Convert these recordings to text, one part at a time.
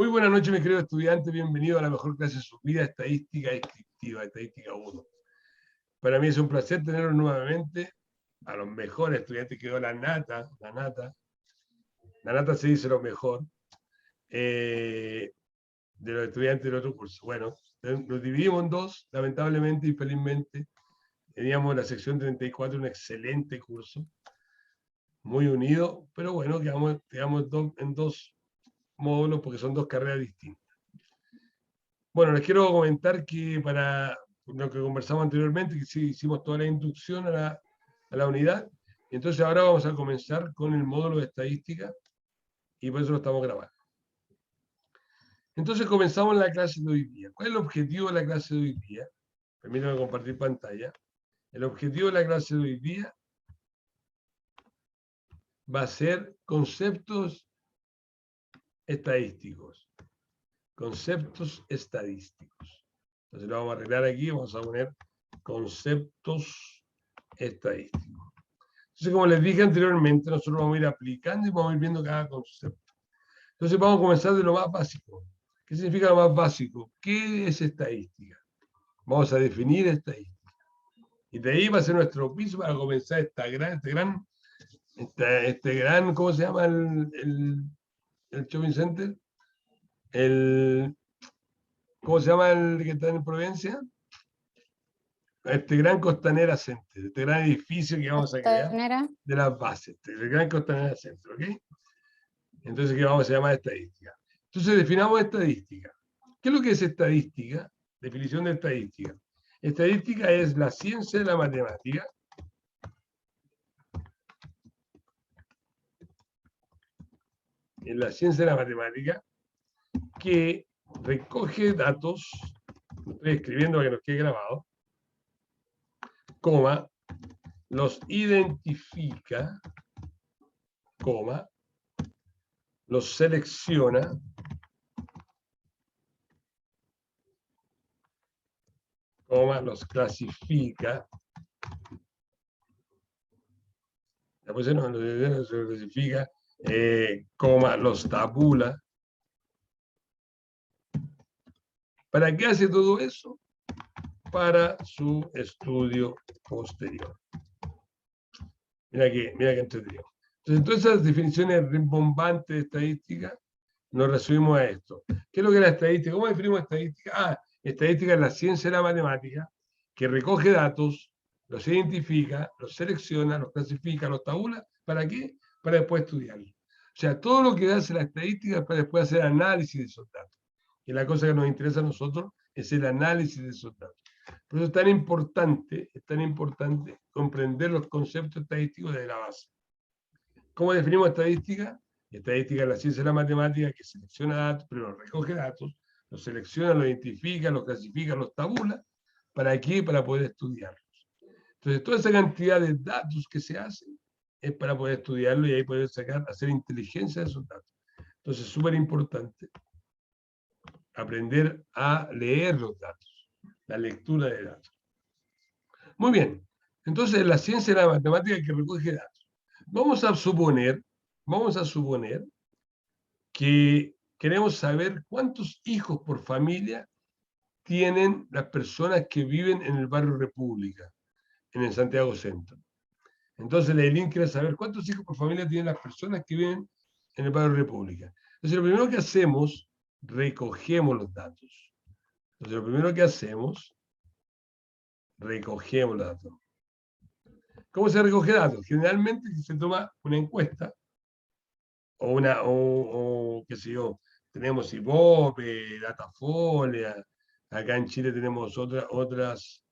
Muy buenas noches, mis queridos estudiantes. Bienvenidos a la mejor clase de su vida, Estadística Descriptiva, Estadística 1. Para mí es un placer tenerlos nuevamente a los mejores estudiantes que dio la nata. La nata se dice lo mejor de los estudiantes del otro curso. Bueno, nos dividimos en dos, lamentablemente y felizmente. Teníamos la sección 34, un excelente curso, muy unido, pero bueno, quedamos en dos módulos porque son dos carreras distintas. Bueno, les quiero comentar que para lo que conversamos anteriormente, que sí hicimos toda la inducción a la unidad, entonces ahora vamos a comenzar con el módulo de estadística y por eso lo estamos grabando. Entonces comenzamos la clase de hoy día. ¿Cuál es el objetivo de la clase de hoy día? Permítanme compartir pantalla. El objetivo de la clase de hoy día va a ser conceptos estadísticos. Conceptos estadísticos. Entonces lo vamos a arreglar aquí, vamos a poner conceptos estadísticos. Entonces, como les dije anteriormente, nosotros vamos a ir aplicando y vamos a ir viendo cada concepto. Entonces vamos a comenzar de lo más básico. ¿Qué significa lo más básico? ¿Qué es estadística? Vamos a definir estadística. Y de ahí va a ser nuestro piso para comenzar este gran, ¿cómo se llama el shopping center? ¿Cómo se llama el que está en Providencia? Este gran Costanera Center, este gran edificio que vamos a crear de las bases, el gran Costanera Center, ¿ok? Entonces, ¿qué vamos a llamar estadística? Entonces, definamos estadística. ¿Qué es lo que es estadística? Definición de estadística. Estadística es la ciencia de la matemática que recoge datos, estoy escribiendo para que nos quede grabado, coma, los identifica, coma, los selecciona, coma, los clasifica, después se clasifica, coma, los tabula. ¿Para qué hace todo eso? Para su estudio posterior. Mira que entretenido. Entonces, todas esas definiciones rimbombantes de estadística nos resumimos a esto. ¿Qué es lo que es la estadística? ¿Cómo definimos estadística? Estadística es la ciencia de la matemática que recoge datos, los identifica, los selecciona, los clasifica, los tabula. ¿Para qué? Para después estudiarlos. O sea, todo lo que hace la estadística es para después hacer análisis de esos datos. Y la cosa que nos interesa a nosotros es el análisis de esos datos. Por eso es tan importante comprender los conceptos estadísticos de la base. ¿Cómo definimos estadística? Estadística es la ciencia de la matemática que selecciona datos, pero recoge datos, los selecciona, los identifica, los clasifica, los tabula. ¿Para qué? Para poder estudiarlos. Entonces, toda esa cantidad de datos que se hacen es para poder estudiarlo y ahí poder hacer inteligencia de esos datos. Entonces, es súper importante aprender a leer los datos, la lectura de datos. Muy bien, entonces la ciencia de la matemática que recoge datos. Vamos a suponer que queremos saber cuántos hijos por familia tienen las personas que viven en el barrio República, en el Santiago Centro. Entonces la ELIN quiere saber cuántos hijos por familia tienen las personas que viven en el barrio República. Entonces lo primero que hacemos, recogemos los datos. Entonces lo primero que hacemos, recogemos los datos. ¿Cómo se recoge datos? Generalmente se toma una encuesta o qué sé yo, tenemos Ibope, Datafolia, acá en Chile tenemos otras,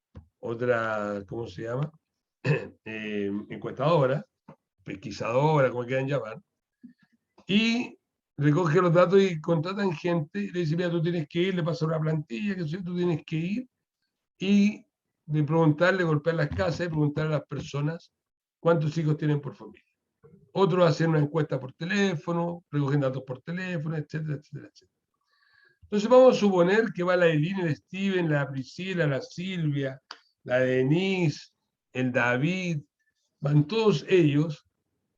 ¿cómo se llama? Encuestadoras, pesquisadoras, como quieran llamar, y recoge los datos y contratan gente y le dice, mira, tú tienes que ir, le pasa una plantilla, que tú tienes que ir y de preguntarle, golpear las casas y preguntar a las personas cuántos hijos tienen por familia. Otros hacen una encuesta por teléfono, recogen datos por teléfono, etcétera, etcétera, etcétera. Entonces vamos a suponer que va la Elina, el Steven, la Priscila, la Silvia, la Denise, el David, van todos ellos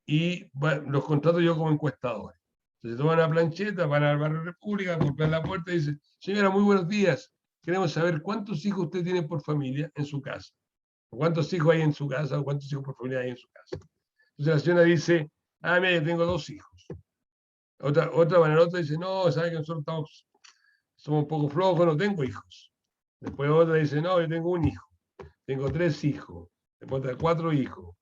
y los contrato yo como encuestadores. Entonces toman una plancheta, van al barrio República, compran la puerta y dicen, señora, muy buenos días. Queremos saber cuántos hijos usted tiene por familia en su casa. O cuántos hijos hay en su casa, o cuántos hijos por familia hay en su casa. Entonces la señora dice, mira, yo tengo 2 hijos. Otra manera, otra dice, no, sabe que nosotros somos un poco flojos, no tengo hijos. Después otra dice, no, yo tengo 1 hijo. Tengo 3 hijos. Después otra 4 hijos.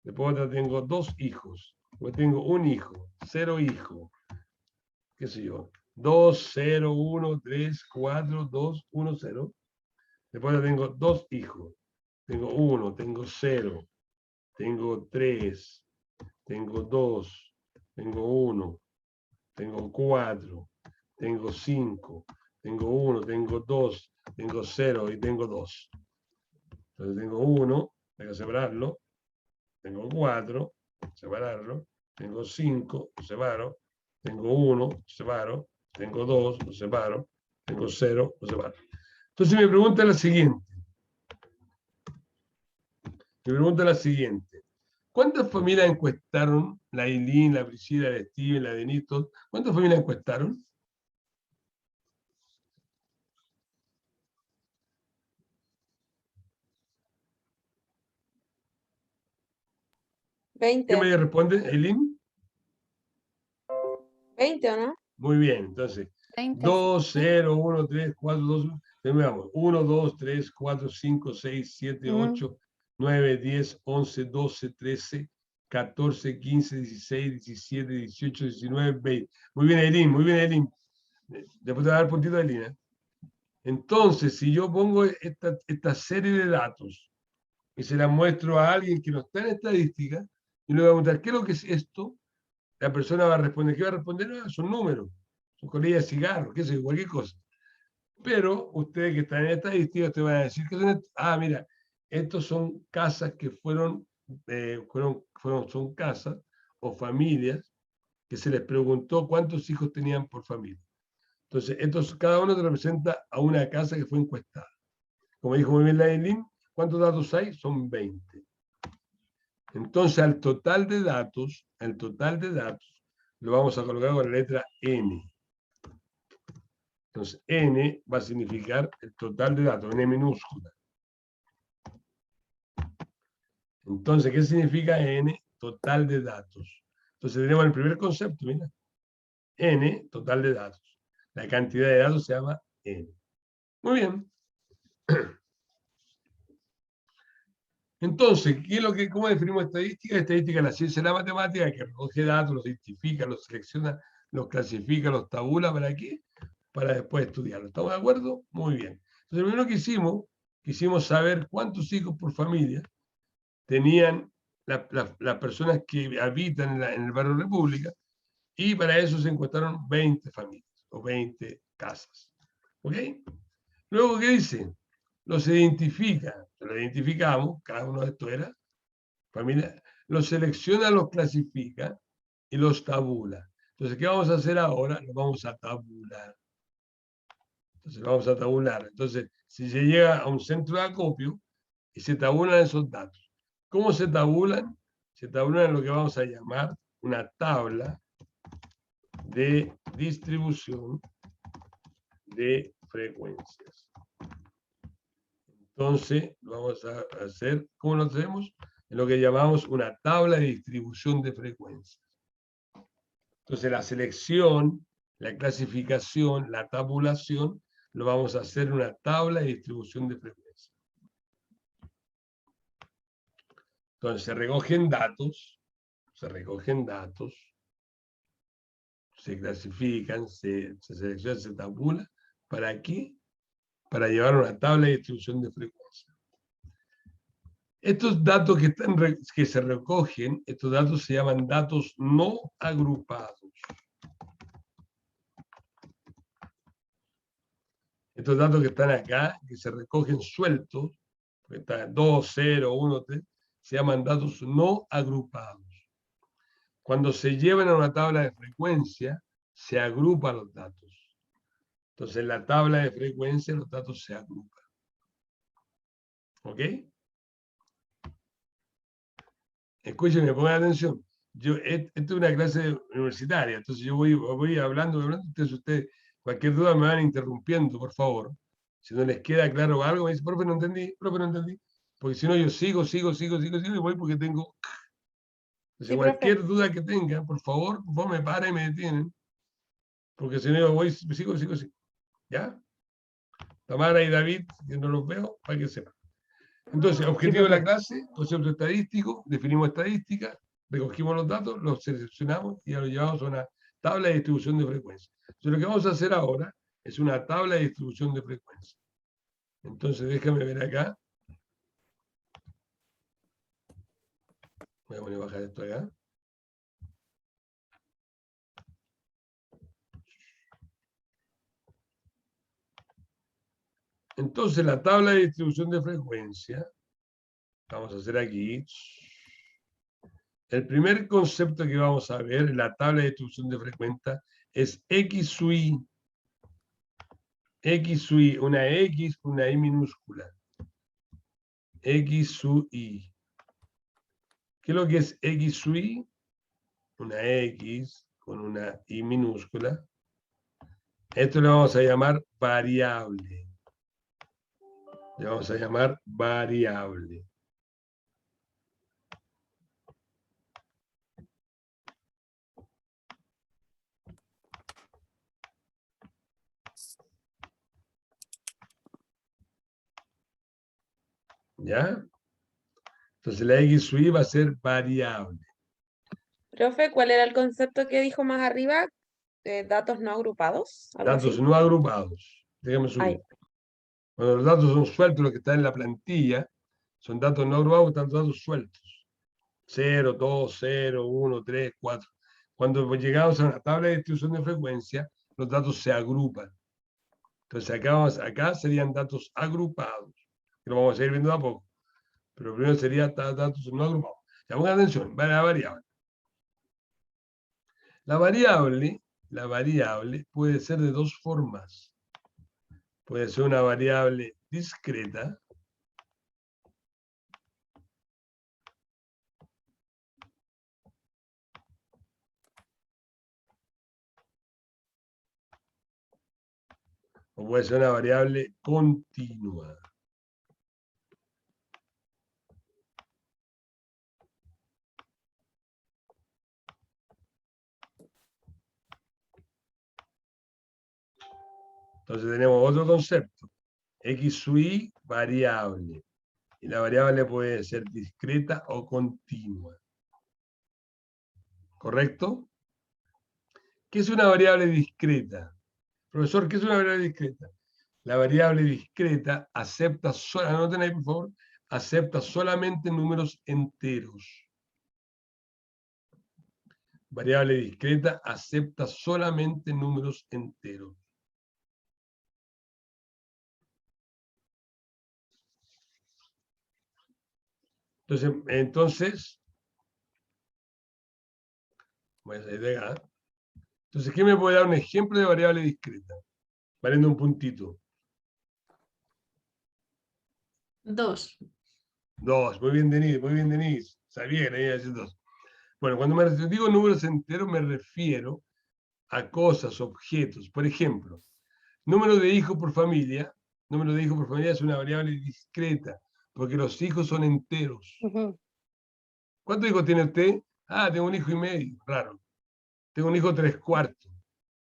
Después otra tengo 2 hijos. Después tengo 1 hijo, 0 hijos. Qué sé yo. 2, 0, 1, 3, 4, 2, 1, 0. Después tengo 2 hijos. Tengo 1, tengo 0, tengo 3, tengo 2, tengo 1, tengo 4, tengo 5, tengo 1, tengo 2, tengo 0 y tengo 2. Entonces tengo 1, hay que separarlo. Tengo 4, separarlo. Tengo 5, lo separo. Tengo 1, separo. Tengo 2, lo separo. Tengo 0, lo separo. Entonces mi pregunta es la siguiente. ¿Cuántas familias encuestaron? La Eileen, la Priscila, la Steven, la Denise, ¿cuántas familias encuestaron? ¿Qué 20. me responde, Eileen? 20, ¿o no? Muy bien, entonces, 30. 2, 0, 1, 3, 4, 2, 1. 1, 2, 3, 4, 5, 6, 7, 8, 9, 10, 11, 12, 13, 14, 15, 16, 17, 18, 19, 20. Muy bien, Eileen, muy bien, Eileen. Después te voy a dar puntito a Eileen, ¿eh? Entonces, si yo pongo esta serie de datos y se la muestro a alguien que no está en estadística, y le voy a preguntar, ¿qué es lo que es esto? La persona va a responder, ¿qué va a responder? Son números, son colillas de cigarros, qué sé yo, cualquier cosa. Pero ustedes que están en estadística, te van a decir que son, mira, estos son casas que son casas o familias que se les preguntó cuántos hijos tenían por familia. Entonces, cada uno te representa a una casa que fue encuestada. Como dijo muy bien la Eileen, ¿cuántos datos hay? Son 20. Entonces, al total de datos, lo vamos a colocar con la letra N. Entonces, N va a significar el total de datos, N minúscula. Entonces, ¿qué significa N? Total de datos. Entonces, tenemos el primer concepto, mira. N, total de datos. La cantidad de datos se llama N. Muy bien. Entonces, ¿cómo definimos estadística? Estadística es la ciencia de la matemática que recoge datos, los identifica, los selecciona, los clasifica, los tabula. ¿Para qué? Para después estudiarlo. ¿Estamos de acuerdo? Muy bien. Entonces, lo primero que quisimos saber cuántos hijos por familia tenían las personas que habitan en el barrio República, y para eso se encontraron 20 familias o 20 casas. ¿Ok? Luego, ¿qué dice? Los identifica, los identificamos, cada uno de estos era familia, los selecciona, los clasifica y los tabula. Entonces, ¿qué vamos a hacer ahora? Lo vamos a tabular. Entonces, si se llega a un centro de acopio y se tabulan esos datos. ¿Cómo se tabulan? Se tabulan en lo que vamos a llamar una tabla de distribución de frecuencias. Entonces, vamos a hacer, ¿cómo lo hacemos? En lo que llamamos una tabla de distribución de frecuencias. Entonces, la selección, la clasificación, la tabulación, lo vamos a hacer en una tabla de distribución de frecuencias. Entonces, se recogen datos, se clasifican, se seleccionan, se tabula. ¿Para qué? Para llevar una tabla de distribución de frecuencias. Estos datos que se recogen, estos datos se llaman datos no agrupados. Estos datos que están acá, que se recogen sueltos, que están 2, 0, 1, 3, se llaman datos no agrupados. Cuando se llevan a una tabla de frecuencia, se agrupan los datos. Entonces, en la tabla de frecuencia, los datos se agrupan. ¿Ok? Escúchenme, pongan atención. Esta es una clase universitaria, entonces yo voy hablando, entonces ustedes, cualquier duda me van interrumpiendo, por favor. Si no les queda claro algo, me dicen, profe, no entendí, profe, no entendí. Porque si no, yo sigo y voy porque tengo... Entonces, Sí, profe. cualquier duda que tengan, por favor, me para y me detienen. Porque si no, yo voy, sigo. ¿Ya? Tamara y David, que no los veo, para que sepan. Entonces, Sí, objetivo de la profe. clase, concepto estadístico, definimos estadística, recogimos los datos, los seleccionamos y los llevamos a una tabla de distribución de frecuencia. Entonces, lo que vamos a hacer ahora es una tabla de distribución de frecuencia. Entonces, déjame ver acá. Voy a poner bajar esto acá. Entonces, la tabla de distribución de frecuencia, vamos a hacer aquí. El primer concepto que vamos a ver en la tabla de distribución de frecuencia es X sub I. X sub I, una I minúscula. X sub I. ¿Qué es lo que es X sub I? Una X con una I minúscula. Esto le vamos a llamar variable. Le vamos a llamar variable. ¿Ya? Entonces la X sub I va a ser variable. Profe, ¿cuál era el concepto que dijo más arriba? Datos no agrupados, algo Datos así. no agrupados. Déjame Ay, subir. Cuando los datos son sueltos, lo que está en la plantilla, son datos no agrupados, están datos sueltos. 0, 2, 0, 1, 3, 4. Cuando llegamos a una tabla de distribución de frecuencia, los datos se agrupan. Entonces acá serían datos agrupados, que lo vamos a ir viendo a poco. Pero primero sería datos no agrupados. Ya pongan atención, la variable. La variable puede ser de dos formas. Puede ser una variable discreta. O puede ser una variable continua. Entonces tenemos otro concepto. X sub I variable. Y la variable puede ser discreta o continua. ¿Correcto? ¿Qué es una variable discreta? Profesor, ¿qué es una variable discreta? La variable discreta acepta, anoten ahí por favor, acepta solamente números enteros. Variable discreta acepta solamente números enteros. Entonces, voy a salir de acá. Entonces, ¿qué me puede dar un ejemplo de variable discreta? Valiendo un puntito. 2. 2, muy bien, Denise. Sabía que le iba a decir 2. Bueno, cuando digo números enteros me refiero a cosas, objetos. Por ejemplo, número de hijos por familia. Número de hijos por familia es una variable discreta, porque los hijos son enteros. ¿Cuántos hijos tiene usted? Ah, tengo un hijo y medio. Raro. Tengo un hijo 3/4.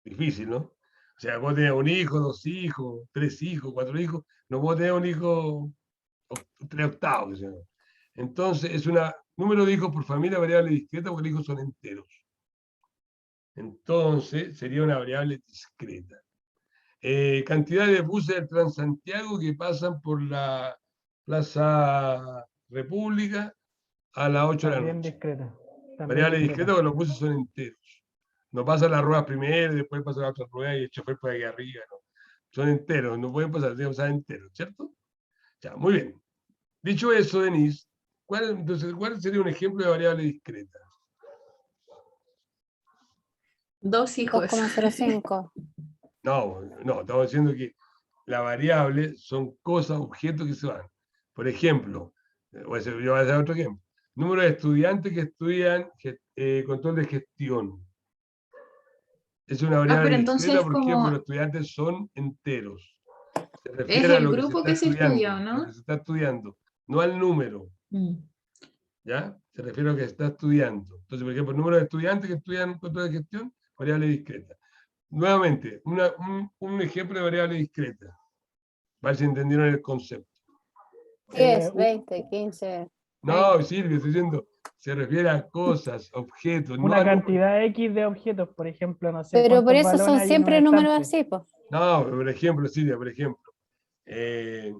Difícil, ¿no? O sea, puedo tener un hijo, 2 hijos, 3 hijos, 4 hijos. No puedo tener un hijo 3/8. Entonces, es un número de hijos por familia variable discreta porque los hijos son enteros. Entonces, sería una variable discreta. Cantidad de buses del Transantiago que pasan por la Plaza República a las 8 de la También noche. discreta. También Variable discreta discreta. porque los buses son enteros. No pasan las ruedas primero, después pasan las otras ruedas y el chofer por aquí arriba. ¿No? Son enteros, no pueden pasar, deben pasar enteros, ¿cierto? Ya, muy bien. Dicho eso, Denise, ¿cuál sería un ejemplo de variable discreta? 2 hijos. 2,05. No, estamos diciendo que la variable son cosas, objetos que se van. Por ejemplo, yo voy a hacer otro ejemplo. Número de estudiantes que estudian control de gestión. Es una pero variable entonces discreta es porque los como, estudiantes son enteros. Se es refiere a el lo que se grupo está que se estudia, estudiando, lo ¿no? que se está estudiando, no al número, Mm. ¿ya? Se refiere a lo que se está estudiando. Entonces, por ejemplo, el número de estudiantes que estudian control de gestión, variable discreta. Nuevamente, un ejemplo de variable discreta. A ver si entendieron el concepto. 10, 20, 15. No, Silvia, estoy diciendo, se refiere a cosas, objetos, no Una a números. cantidad X de objetos, por ejemplo, no sé Pero por cuántos eso balones son hay en un siempre números estante. así, pues. No, por ejemplo, Silvia, por ejemplo, eh,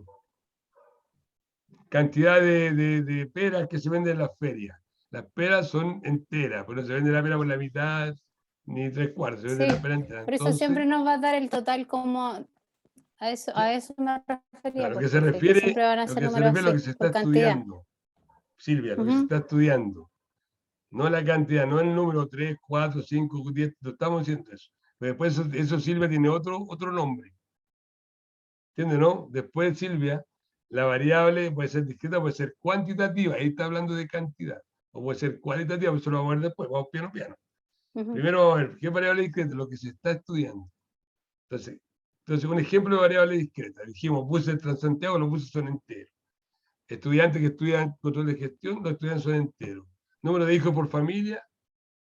cantidad de peras que se venden en las ferias. Las peras son enteras, pero no se vende la pera por la mitad ni tres cuartos, se vende Sí, la pera entera. por eso Entonces, siempre nos va a dar el total como a eso me refería, claro, pues, profe, que siempre van a lo ser que se números refiere a lo que así, se está por cantidad. estudiando, Silvia, lo que se Ujú. está estudiando. No la cantidad, no el número 3, 4, 5, 10, no estamos diciendo eso. Pero después eso Silvia tiene otro nombre. ¿Entiendes, no? Después, Silvia, la variable puede ser discreta, puede ser cuantitativa, ahí está hablando de cantidad. O puede ser cualitativa, eso lo vamos a ver después, vamos piano, piano. Ujú. Primero vamos a ver, ¿qué variable discreta? Lo que se está estudiando. Entonces, un ejemplo de variable discreta. Dijimos, buses de Transantiago, los buses son enteros. Estudiantes que estudian control de gestión, los estudiantes son enteros. Número de hijos por familia,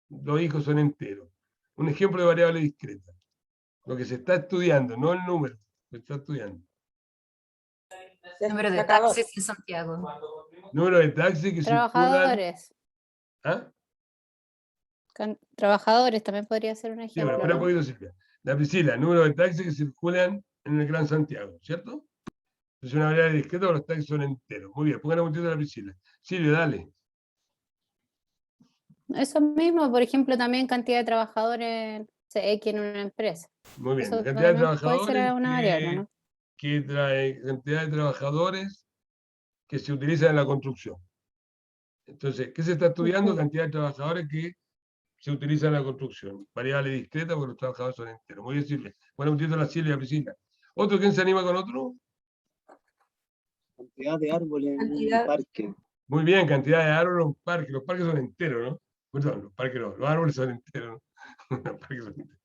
los hijos son enteros. Un ejemplo de variable discreta. Lo que se está estudiando, no el número, se está estudiando. Número de Destacador. taxis en Santiago. Número de taxis que circulan. Trabajadores. ¿Ah? Trabajadores también podría ser un Sí, pero ejemplo, espera un ¿no? poquito, Silvia. La Priscila, número de taxis que circulan en el Gran Santiago, ¿cierto? Es una variable discreta, pero los taxis son enteros. Muy bien, pongan un puntito a la Priscila. Silvia, dale. Eso mismo, por ejemplo, también cantidad de trabajadores X en una empresa. Muy bien. Eso Cantidad de también puede ser trabajadores una variable, ¿no? que trae cantidad de trabajadores que se utilizan en la construcción. Entonces, ¿qué se está estudiando? Ujú. Cantidad de trabajadores que se utilizan en la construcción. Variable discreta porque los trabajadores son enteros. Muy bien, Silvia. Bueno, un título a la Silvia, Priscila. ¿Otro? ¿Quién se anima con otro? Cantidad de árboles en un Cantidad. parque. Muy bien, cantidad de árboles en un parque. Los parques son enteros, ¿no? Perdón, los parques no, los árboles son enteros, ¿no? Los parques son enteros.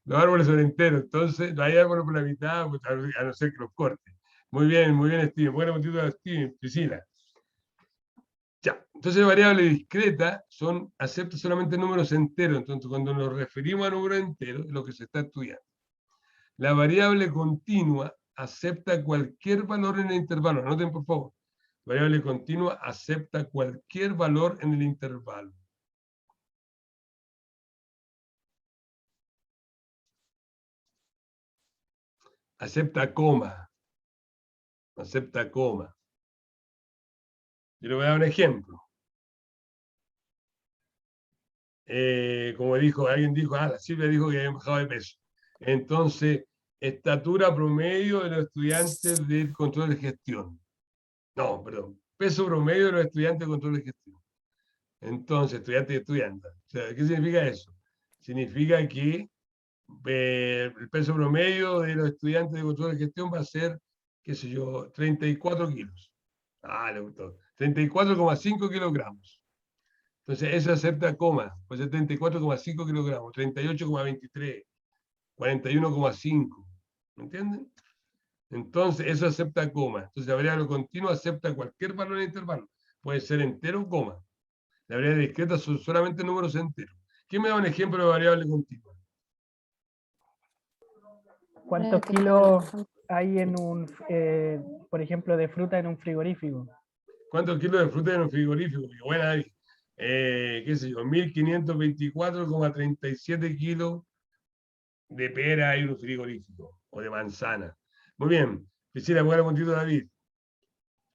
Los árboles son enteros, entonces no hay árboles por la mitad, pues, a no ser que los corten. Muy bien, Steven. Bueno, un título a Steven, Priscila. Ya, entonces variable discreta acepta solamente números enteros, entonces cuando nos referimos a números enteros, es lo que se está estudiando. La variable continua acepta cualquier valor en el intervalo, anoten por favor. Variable continua acepta cualquier valor en el intervalo. Acepta coma. Acepta coma. Yo le voy a dar un ejemplo. Como alguien dijo, la Silvia dijo que habían bajado de peso. Entonces, estatura promedio de los estudiantes de control de gestión. No, perdón. Peso promedio de los estudiantes de control de gestión. Entonces, estudiante y estudiante. O sea, ¿qué significa eso? Significa que el peso promedio de los estudiantes de control de gestión va a ser, qué sé yo, 34 kilos. Le gustó. 34,5 kilogramos. Entonces, eso acepta coma, pues 74,5 kilogramos, 38,23, 41,5. ¿Me entienden? Entonces, eso acepta coma. Entonces, la variable continua acepta cualquier valor en intervalo. Puede ser entero o coma. La variable discreta son solamente números enteros. ¿Quién me da un ejemplo de variable continua? ¿Cuántos Espérate que kilos no lo- hay en por ejemplo, de fruta en un frigorífico? ¿Cuántos kilos de fruta en un frigorífico? Qué buena ahí. Qué sé yo, 1524,37 kilos de pera hay en un frigorífico, o de manzana. Muy bien. Quisiera jugar contigo, David.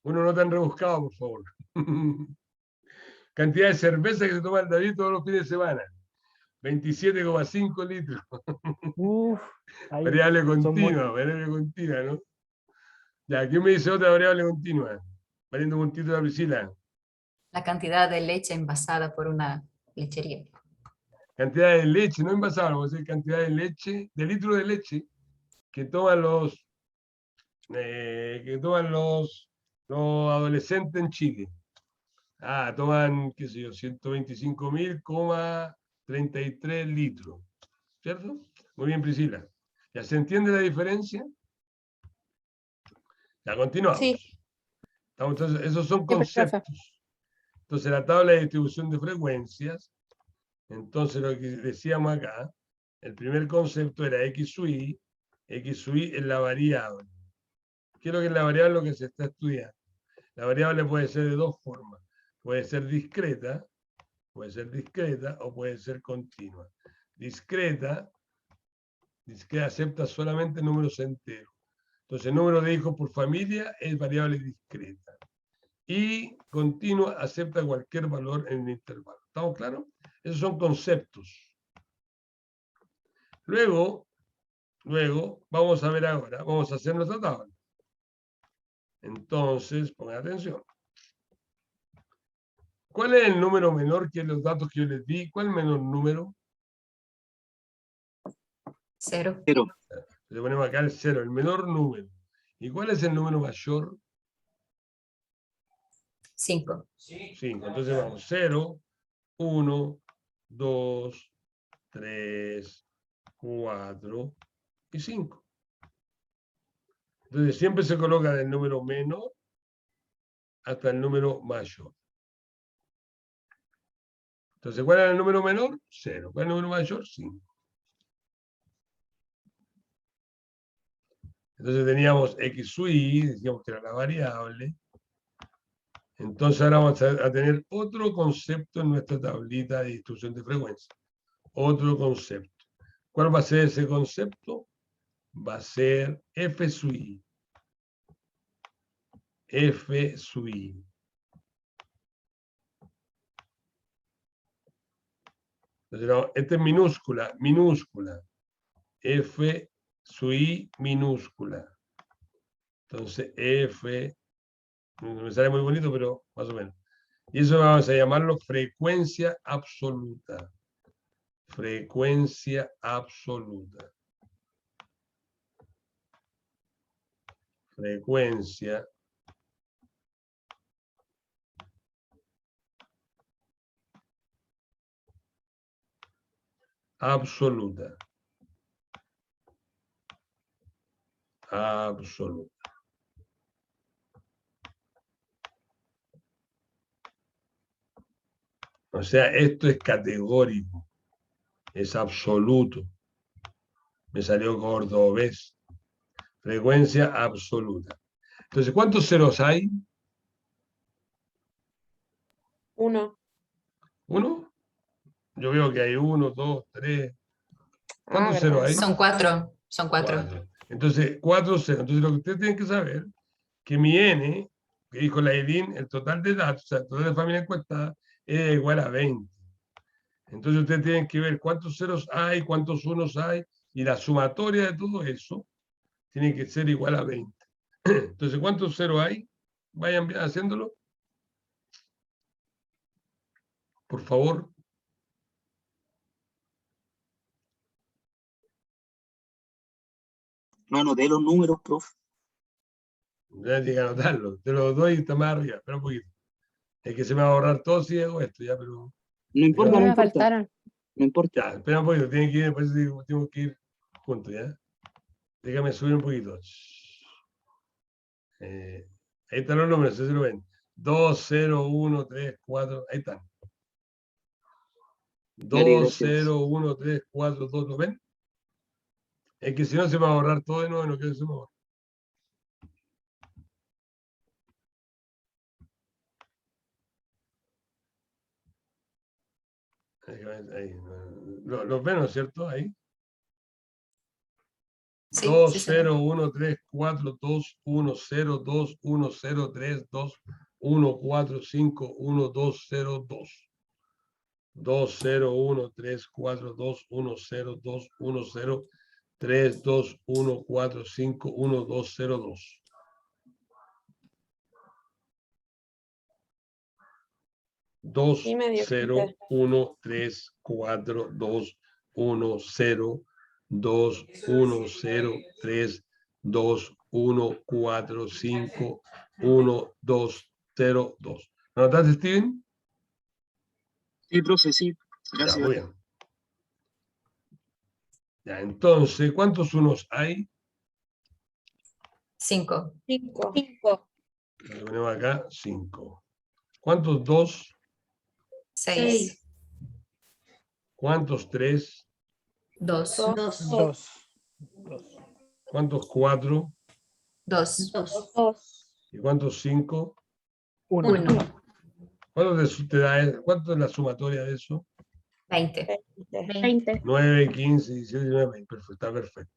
Uno no tan rebuscado, por favor. Cantidad de cerveza que se toma el David todos los fines de semana. 27,5 litros. Uf, ahí Variable son variable continua, ¿no? Ya, ¿quién me dice otra variable continua? Valiendo un título a Priscila. La cantidad de leche envasada por una lechería. Cantidad de leche, no envasada, vamos a decir cantidad de leche, de litro de leche que toman los adolescentes en Chile. Toman, qué sé yo, 125.033 litros. ¿Cierto? Muy bien, Priscila. ¿Ya se entiende la diferencia? Ya continuamos. Sí. Entonces, esos son Sí, profe. conceptos. Entonces, la tabla de distribución de frecuencias, entonces lo que decíamos acá, el primer concepto era X sub I es la variable. ¿Qué es lo que es la variable? Lo que se está estudiando. La variable puede ser de dos formas. Puede ser discreta o puede ser continua. Discreta acepta solamente números enteros. Entonces, el número de hijos por familia es variable discreta. Y continua acepta cualquier valor en el intervalo. ¿Estamos claros? Esos son conceptos. Luego, vamos a ver ahora, vamos a hacer nuestra tabla. Entonces, pongan atención. ¿Cuál es el número menor que los datos que yo les di? ¿Cuál es el menor número? 0. Le ponemos acá el 0, el menor número. ¿Y cuál es el número mayor? 5. 5. Entonces vamos 0, 1, 2, 3, 4 y 5. Entonces siempre se coloca del número menor hasta el número mayor. Entonces, ¿cuál era el número menor? 0. ¿Cuál es el número mayor? 5. Entonces teníamos X sub I, decíamos que era la variable. Entonces ahora vamos a tener otro concepto en nuestra tablita de distribución de frecuencia. Otro concepto. ¿Cuál va a ser ese concepto? Va a ser F sub I. F sub I. Entonces, no, esta es minúscula. F sub I minúscula. Entonces, F, no me sale muy bonito, pero más o menos. Y eso vamos a llamarlo frecuencia absoluta. Frecuencia absoluta. Frecuencia absoluta. Absoluta. O sea, esto es categórico, es absoluto. Me salió cordobés. Frecuencia absoluta. Entonces, ¿cuántos ceros hay? 1. ¿Uno? Yo veo que hay 1, 2, 3. ¿Cuántos ceros ¿verdad? hay? Son 4. Son 4. 4. Entonces, 4 ceros. Entonces, lo que ustedes tienen que saber que mi n, que dijo la Eileen, el total de datos, o sea, el total de familia encuestada, es igual a 20. Entonces, ustedes tienen que ver cuántos ceros hay, cuántos unos hay, y la sumatoria de todo eso tiene que ser igual a 20. Entonces, ¿cuántos ceros hay? Vayan haciéndolo. Por favor. No anoté los números, profe. Ya llegué a anotarlo. Te lo doy y está más arriba. Espera un poquito. Es que se me va a ahorrar todo si hago esto, ya, pero. No importa, Ya. no Me importa. faltaron. No importa. Ya, espera un poquito. Tienen que ir, por eso digo, tengo que ir juntos, ¿ya? Déjame subir un poquito. Ahí están los números, si se lo ven. 2, 0, 1, 3, 4. Ahí están. Dale, 2, gracias. 0, 1, 3, 4, 2. ¿Lo ven? Es que si no se me va a ahorrar todo de nuevo y no quiero que se me ahorre. Ahí. ¿Los ven, no es cierto? Ahí. Sí, 2, sí se ve. 0, 1, 3, 4, 2, 1, 0, 2, 1, 0, 3, 2, 1, 4, 5, 1, 2, 0, 2. 2, 0, 1, 3, 4, 2, 1, 0, 2, 1, 0, 3, 2, 1, 4, 5, 1, 2, 0, 2. 2, Sí, medio 0, 15. 1, 3, 4, 2, 1, 0, 2, 1, 0, 3, 2, 1, 4, 5, 1, 2, 0, 2. ¿Anotaste, Steven? Sí, profe, sí. Ya, Gracias. muy bien. Ya, entonces, ¿cuántos unos hay? 5. 5. Lo ponemos acá, 5. ¿Cuántos dos? 6. ¿Cuántos tres? 2. 2. ¿Cuántos cuatro? 2. ¿Y cuántos cinco? 1. 1. ¿Cuánto es la sumatoria de eso? 20. 9, 15, 17, 19. Perfecto, está perfecto.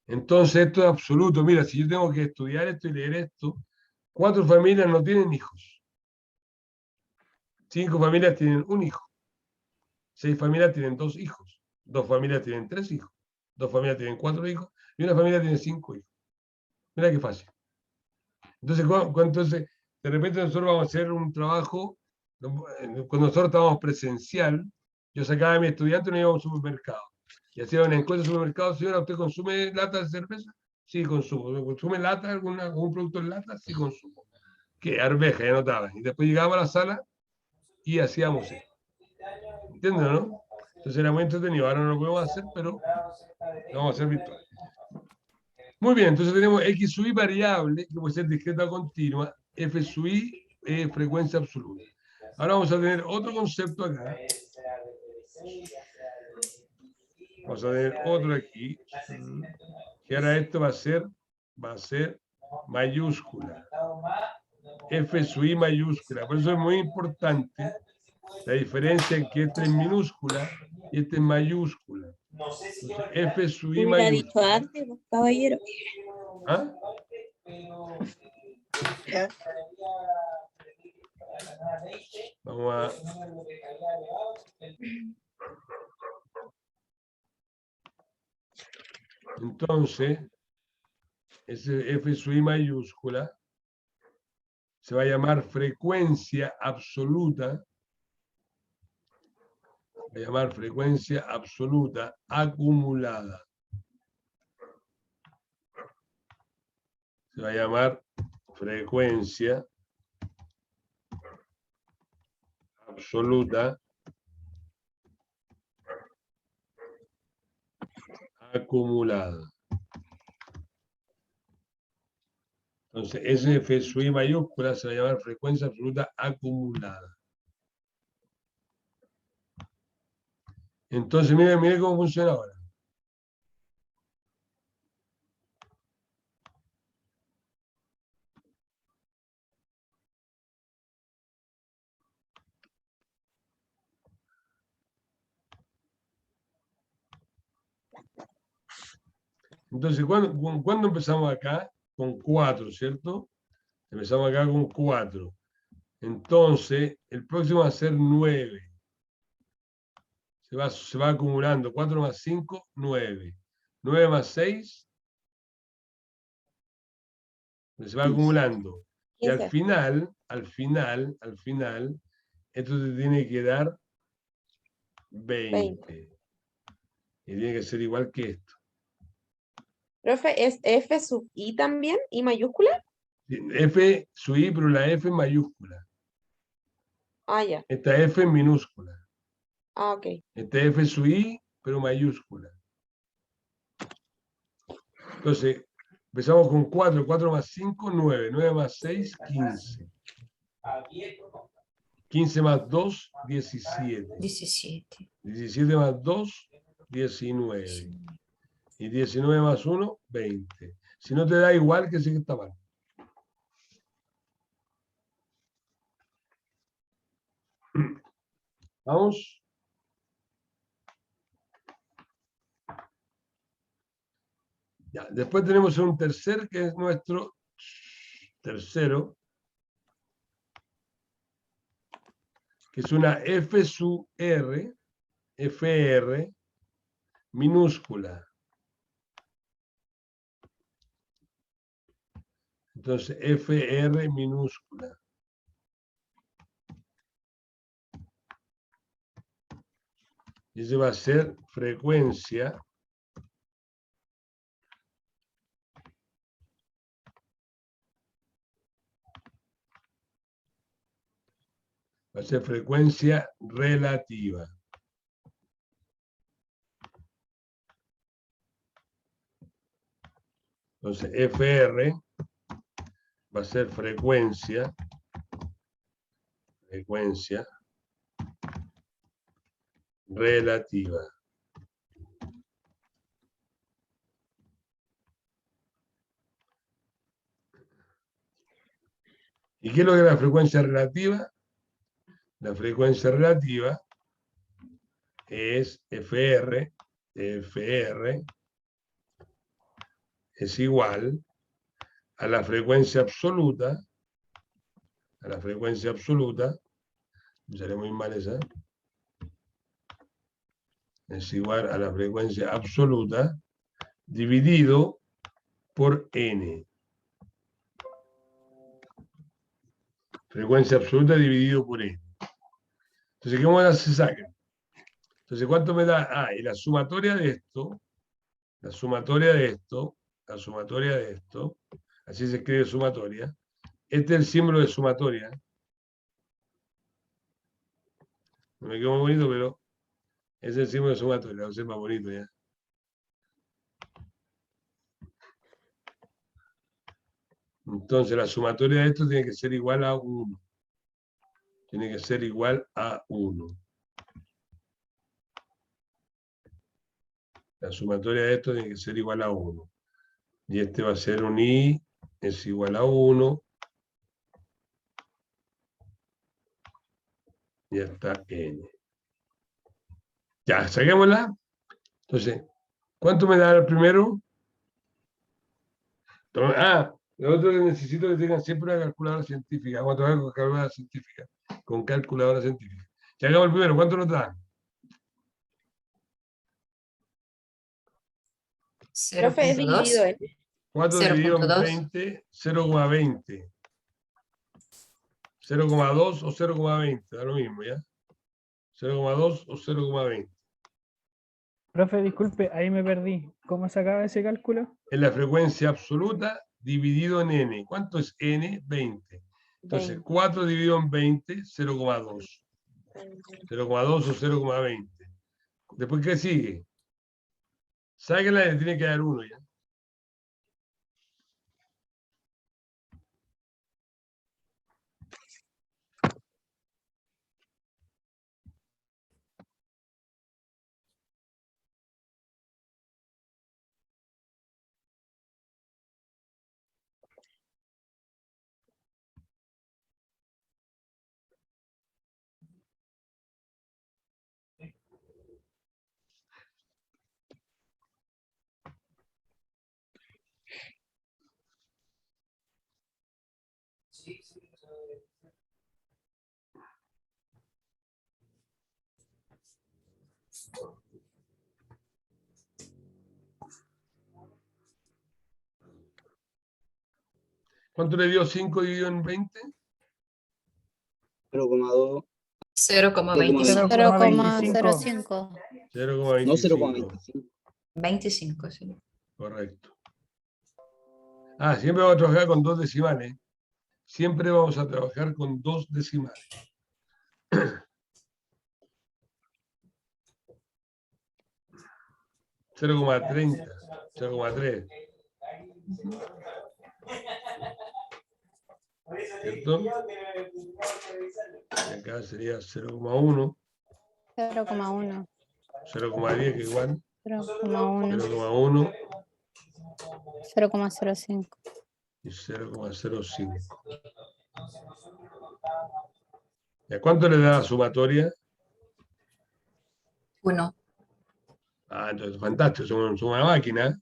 Entonces, esto es absoluto. Mira, si yo tengo que estudiar esto y leer esto, 4 familias no tienen hijos. 5 familias tienen un hijo. 6 familias tienen 2 hijos. 2 familias tienen 3 hijos. 2 familias tienen 4 hijos. Y una familia tiene 5 hijos. Mira qué fácil. Entonces, entonces, de repente nosotros vamos a hacer un trabajo, cuando nosotros estábamos presencial, yo sacaba a mi estudiante y nos íbamos a un supermercado. Y hacía una encuesta en el supermercado: señora, ¿usted consume lata de cerveza? Sí, consumo. ¿Consume lata, algún producto en lata? Sí, consumo. ¿Qué? Arveja, y anotaban. Y después llegábamos a la sala y hacíamos esto. ¿Entienden, no? Entonces era muy entretenido. Ahora no lo podemos hacer, pero lo vamos a hacer virtual. Muy bien, entonces tenemos X sub i variable, que puede ser discreta o continua, F sub i frecuencia absoluta. Ahora vamos a tener otro concepto acá. Vamos a tener otro aquí. Que ahora esto va a ser mayúscula. F sub i mayúscula. Por eso es muy importante la diferencia en que este es minúscula y este es mayúscula. Entonces, F sub i Hubiera dicho mayúscula. antes, caballero. ¿Ah? Vamos a... Entonces, ese F sub i mayúscula se va a llamar frecuencia absoluta. Va a llamar frecuencia absoluta acumulada. Se va a llamar frecuencia absoluta acumulada. Entonces, ese F sub i mayúscula se va a llamar frecuencia absoluta acumulada. Entonces, miren cómo funciona ahora. Entonces, ¿cuándo empezamos acá? Con 4, ¿cierto? Empezamos acá con 4. Entonces, el próximo va a ser 9. Se va acumulando. 4 más 5, 9. 9 más 6, se va acumulando. Y al 15. final, esto te tiene que dar 20. Y tiene que ser igual que esto. Profe, ¿es F sub i también? ¿I mayúscula? F sub i, pero la F en mayúscula. Ah, ya. Esta F en minúscula. Ah, ok. Esta F sub i, pero mayúscula. Entonces, empezamos con 4. 4 más 5, 9. 9 más 6, 15. 15 más 2, 17. 17. 17 más 2, 19. Y 19 más 1, 20. Si no te da igual, que sí que está mal. Vamos. Ya, después tenemos un tercer, que es nuestro tercero, que es una F sub R, FR, minúscula. Entonces, FR minúscula. Y ese va a ser frecuencia Va a ser frecuencia relativa. Entonces, FR va a ser frecuencia relativa. ¿Y qué es lo que es la frecuencia relativa? La frecuencia relativa es FR es igual a la frecuencia absoluta, me sale muy mal esa, es igual a la frecuencia absoluta dividido por n. Frecuencia absoluta dividido por n. Entonces, ¿qué moda se saca? Entonces, ¿cuánto me da? Ah, y la sumatoria de esto, así se escribe sumatoria. Este es el símbolo de sumatoria. No me quedó muy bonito, pero es el símbolo de sumatoria, lo sé más bonito ya. Entonces, la sumatoria de esto tiene que ser igual a 1. Tiene que ser igual a 1. La sumatoria de esto tiene que ser igual a 1. Y este va a ser un i es igual a 1. Y hasta n. Ya, saquémosla. Entonces, ¿cuánto me da el primero? Ah, lo otro que necesito que tengan siempre una calculadora científica. Vamos a trabajar con calculadora científica. Con calculadora científica. Ya hagamos el primero. ¿Cuánto nos da? Profe, es dividido 0.2. en. 4 dividido en 0.2. 20, 0,20. 0,2 o 0,20, da lo mismo, ¿ya? 0,2 o 0,20. Profe, disculpe, ahí me perdí. ¿Cómo sacaba ese cálculo? Es la frecuencia absoluta dividido en n. ¿Cuánto es n? 20. Entonces, 20. 4 dividido en 20, 0,2. 0,2 o 0,20. Después, ¿qué sigue? Sáquenla y le tiene que dar 1 ya. ¿Cuánto le dio 5 dividido en 20? 0,2. 0,25. 0,25. 0,05. No 0,25. 0,25. 25, sí. Correcto. Ah, siempre vamos a trabajar con 2 decimales. Siempre vamos a trabajar con 2 decimales. $0,30, 0,3. ¿Cierto? Y acá sería 0,1, 0,1. 0,10 que igual, 0,1. 0,1 0,05. y 0,05. ¿Y a cuánto le da la sumatoria? 1. Ah, entonces fantástico, somos una máquina.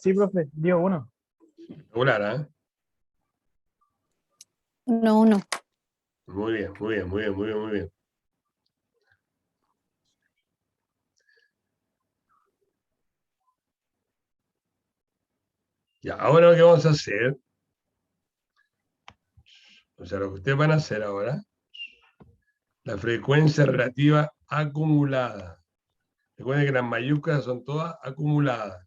Sí, profe, dio 1. Regular, ¿eh? 1,1. Muy bien, muy bien, muy bien, muy bien, muy bien. Ya, ahora lo que vamos a hacer, O sea, lo que ustedes van a hacer ahora, la frecuencia relativa acumulada. Recuerden que las mayúsculas son todas acumuladas.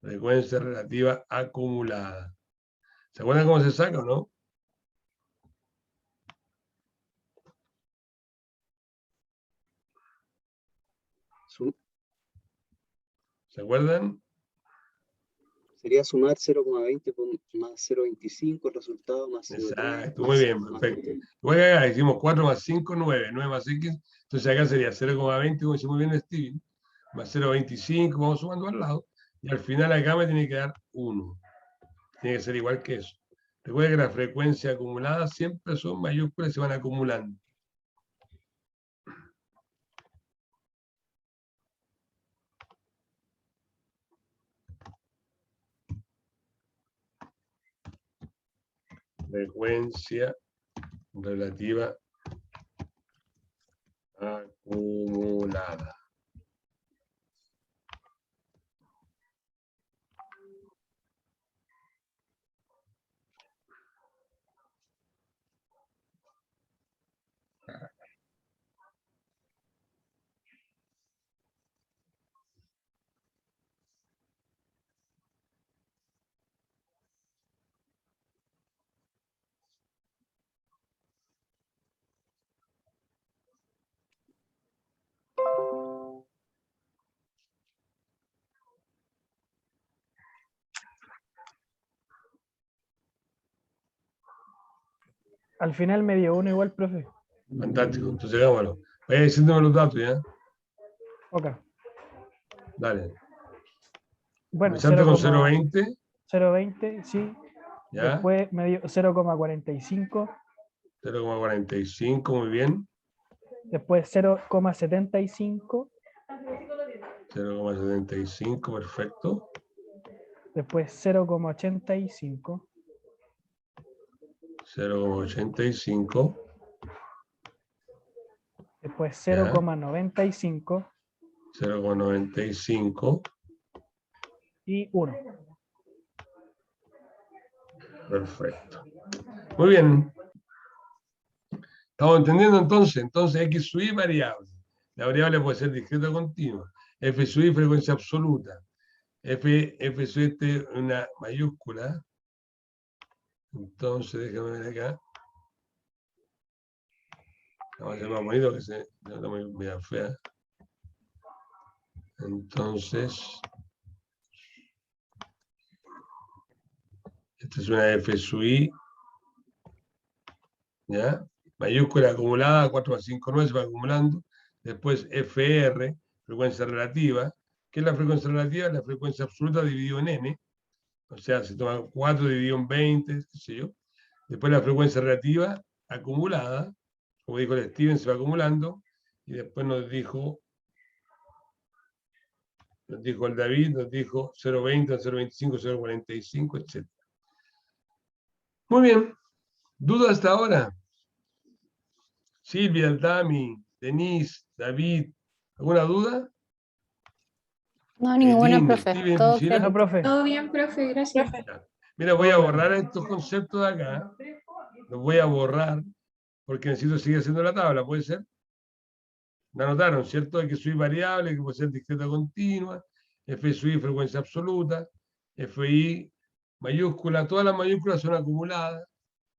Frecuencia relativa acumulada. ¿Se acuerdan cómo se saca o no? ¿Se acuerdan? Sería sumar 0,20 más 0,25, el resultado más 0,3. Exacto, muy bien, perfecto. Luego acá hicimos 4 más 5, 9, 9 más X, entonces acá sería 0,20, como dice muy bien Steven, más 0,25, vamos sumando al lado, y al final acá me tiene que dar 1. Tiene que ser igual que eso. Recuerden que la frecuencia acumulada siempre son mayúsculas y se van acumulando. Frecuencia relativa acumulada. Al final me dio 1 igual, profe. Fantástico, entonces hagámoslo. Vaya diciéndome los datos, ¿ya? Ok. Dale. Bueno, Empezaste con 0,20, 0,20, sí. ¿ya? Después me dio 0,45. 0,45, muy bien. Después 0,75. 0,75, perfecto. Después 0,85. 0,85. Después Ya. 0,95 0,95. y 1. Perfecto. Muy bien. ¿Estamos entendiendo entonces? Entonces X sub y variable. La variable puede ser discreta o continua. F sub y frecuencia absoluta. F sub es una mayúscula. Entonces, déjame ver acá. Vamos a hacer más bonito que se nota muy media fea. Entonces, esta es una F sub I, ¿ya? Mayúscula acumulada, 4,59 se va acumulando. Después FR, frecuencia relativa. ¿Qué es la frecuencia relativa? La frecuencia absoluta dividido en N. O sea, se toma 4 dividido en 20, qué sé yo. Después la frecuencia relativa acumulada, como dijo el Steven, se va acumulando. Y después nos dijo el David, nos dijo 0,20, 0,25, 0,45, etc. Muy bien. ¿Dudas hasta ahora? Silvia, Dami, Denise, David, ¿alguna duda? No, ninguna, Eileen, profe. Steven, Todo Priscila. No, profe. Todo bien, profe, gracias. Ya. Mira, voy a borrar estos conceptos de acá. Los voy a borrar porque necesito seguir haciendo la tabla, ¿puede ser? Me anotaron, ¿cierto? Hay que subir variable, que puede ser discreta continua, F sub I frecuencia absoluta, FI mayúscula, todas las mayúsculas son acumuladas,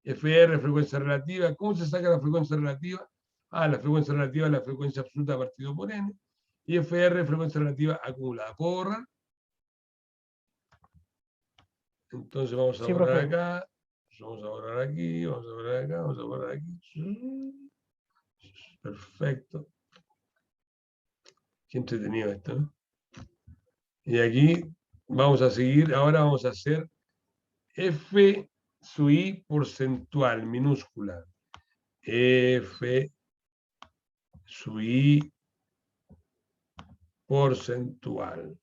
FR frecuencia relativa. ¿Cómo se saca la frecuencia relativa? La frecuencia relativa es la frecuencia absoluta partido por N, y FR frecuencia relativa acumulada. ¿Puedo borrar? Entonces vamos a Sí, borrar profe. acá, vamos a borrar aquí, vamos a borrar acá, vamos a borrar aquí. Perfecto. Qué entretenido esto, ¿no? Y aquí vamos a seguir, ahora vamos a hacer F sub I porcentual, minúscula. F sub I porcentual.